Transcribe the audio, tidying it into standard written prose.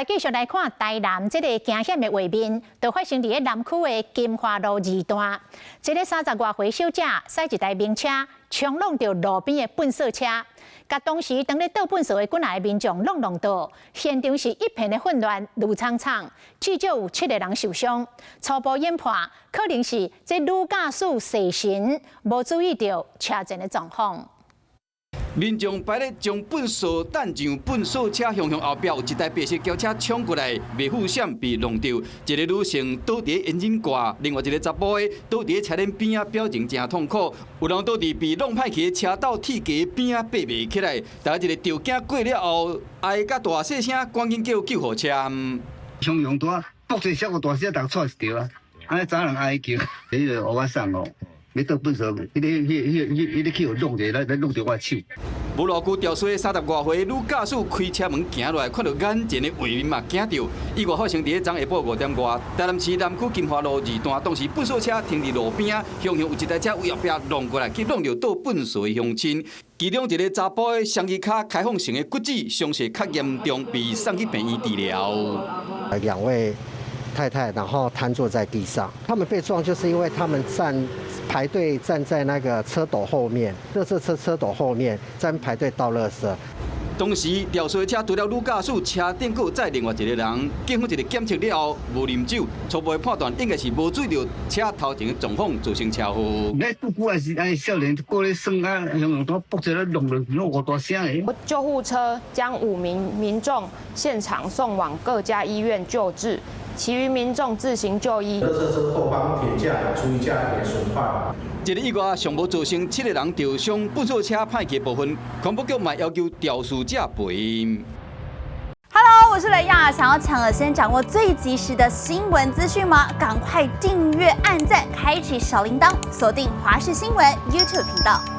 来继续来看台南这个惊险的画面，就发生伫南区的金华路2段，一个30多岁小姐驶一台名车冲撞到路边的粪扫车，甲当时当咧倒粪扫的几来民众弄到，现场是一片的混乱，路苍苍，至少有7个人受伤。初步研判，可能是这女驾驶细心，无注意到车前的状况。 民众排咧将粪扫弹上粪扫车向后壁，有一台白色轿车冲过来，未负险被弄到。一个女性倒伫引擎挂，另外一个查甫的倒伫车轮边啊，表情真痛苦。有人倒伫被弄歹去的车斗铁架边啊，爬袂起来。大家一个吊颈过了后，哀甲大细声，赶紧叫救护车。汹涌大，爆一小个大声，人错一条啊！安尼早人哀叫，迄个乌甲送哦。 要倒粪扫，迄个去有弄者，来弄着我手。无偌久，肇事30多岁女驾驶开车门行落来，看到眼前的画面嘛，惊到。意外发生伫昨下晡5点外，台南市南区金华路2段，当时粪扫车停伫路边啊，向有一台车为后壁弄过来，去弄着倒粪扫的乡亲。其中一个查甫的双耳卡开放性的骨折，伤势较严重，被送去病院治疗。2位太太，然后瘫坐在地上，他们被撞就是因为他们排队站在那个车斗后面，垃圾车斗后面，在排队倒垃圾。当时肇事车除了女驾驶，车顶还载另外一个人。警方一个检测了后无啉酒，初步的判断应该是无注意到车头前的状况造成车祸。那不过是安少年过咧耍啊，用刀爆一个弄我大声诶。救护车将5名民众现场送往各家医院救治。 其余民众自行就医。垃圾车后方铁架出现架也损坏。这个意外尚无造成7个人受伤，粪扫车歹去部分，环保局嘛要求肇事者赔。Hello， 我是雷亚，想要抢先掌握最及时的新闻资讯吗？赶快订阅、按赞、开启小铃铛，锁定华视新闻 YouTube 频道。